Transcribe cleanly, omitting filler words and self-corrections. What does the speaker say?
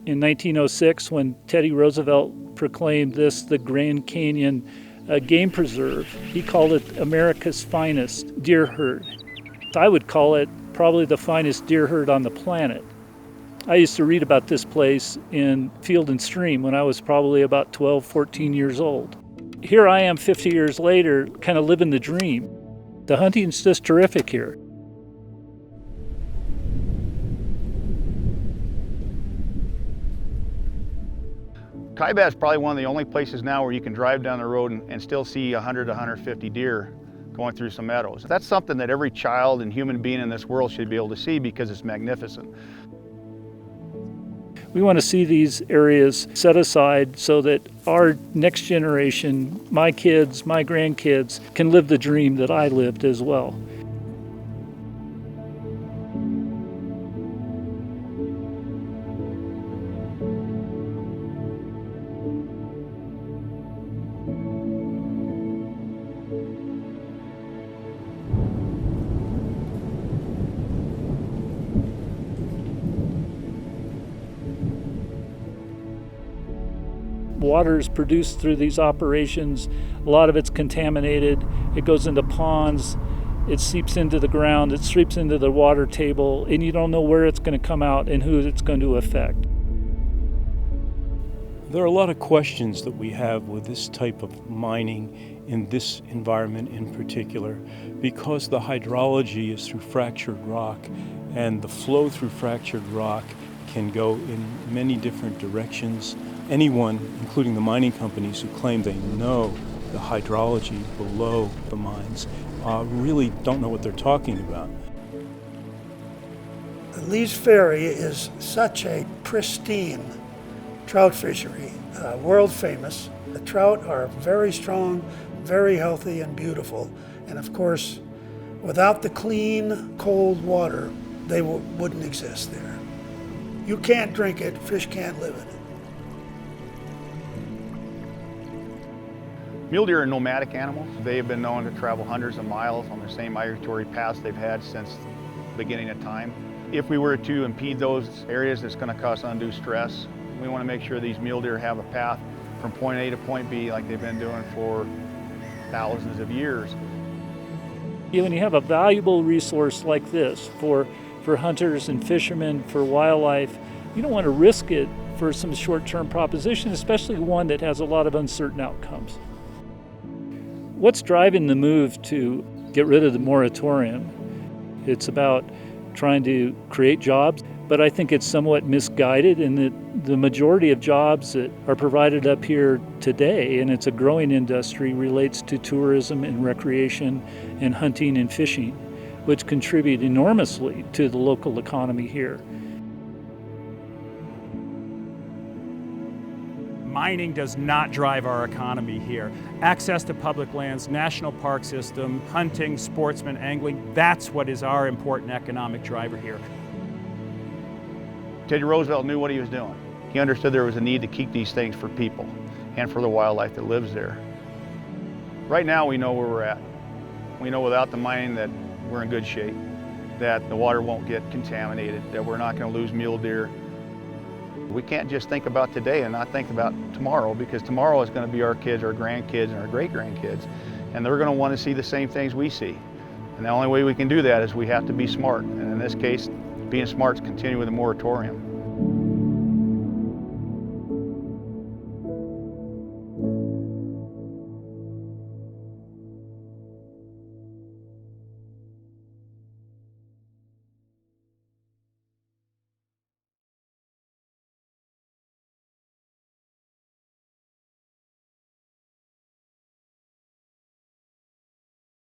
In 1906, when Teddy Roosevelt proclaimed this the Grand Canyon game preserve, he called it America's finest deer herd. I would call it probably the finest deer herd on the planet. I used to read about this place in Field and Stream when I was probably about 12, 14 years old. Here I am 50 years later, kind of living the dream. The hunting's just terrific here. Kaibab is probably one of the only places now where you can drive down the road and still see 100 to 150 deer going through some meadows. That's something that every child and human being in this world should be able to see because it's magnificent. We want to see these areas set aside so that our next generation, my kids, my grandkids, can live the dream that I lived as well. Water is produced through these operations. A lot of it's contaminated. It goes into ponds, it seeps into the ground, it seeps into the water table, and you don't know where it's going to come out and who it's going to affect. There are a lot of questions that we have with this type of mining in this environment in particular, because the hydrology is through fractured rock, and the flow through fractured rock can go in many different directions. Anyone, including the mining companies who claim they know the hydrology below the mines, really don't know what they're talking about. The Lee's Ferry is such a pristine trout fishery, world famous. The trout are very strong, very healthy and beautiful. And of course, without the clean, cold water, they wouldn't exist there. You can't drink it, fish can't live in it. Mule deer are nomadic animals. They have been known to travel hundreds of miles on the same migratory paths they've had since the beginning of time. If we were to impede those areas, it's going to cause undue stress. We want to make sure these mule deer have a path from point A to point B like they've been doing for thousands of years. When you have a valuable resource like this for hunters and fishermen, for wildlife, you don't want to risk it for some short-term proposition, especially one that has a lot of uncertain outcomes. What's driving the move to get rid of the moratorium? It's about trying to create jobs, but I think it's somewhat misguided in that the majority of jobs that are provided up here today, and it's a growing industry, relates to tourism and recreation and hunting and fishing, which contribute enormously to the local economy here. Mining does not drive our economy here. Access to public lands, national park system, hunting, sportsman, angling, that's what is our important economic driver here. Teddy Roosevelt knew what he was doing. He understood there was a need to keep these things for people and for the wildlife that lives there. Right now we know where we're at. We know without the mining that we're in good shape, that the water won't get contaminated, that we're not going to lose mule deer. We can't just think about today and not think about tomorrow, because tomorrow is going to be our kids, our grandkids, and our great-grandkids, and they're going to want to see the same things we see. And the only way we can do that is we have to be smart, and in this case, being smart is continue with the moratorium.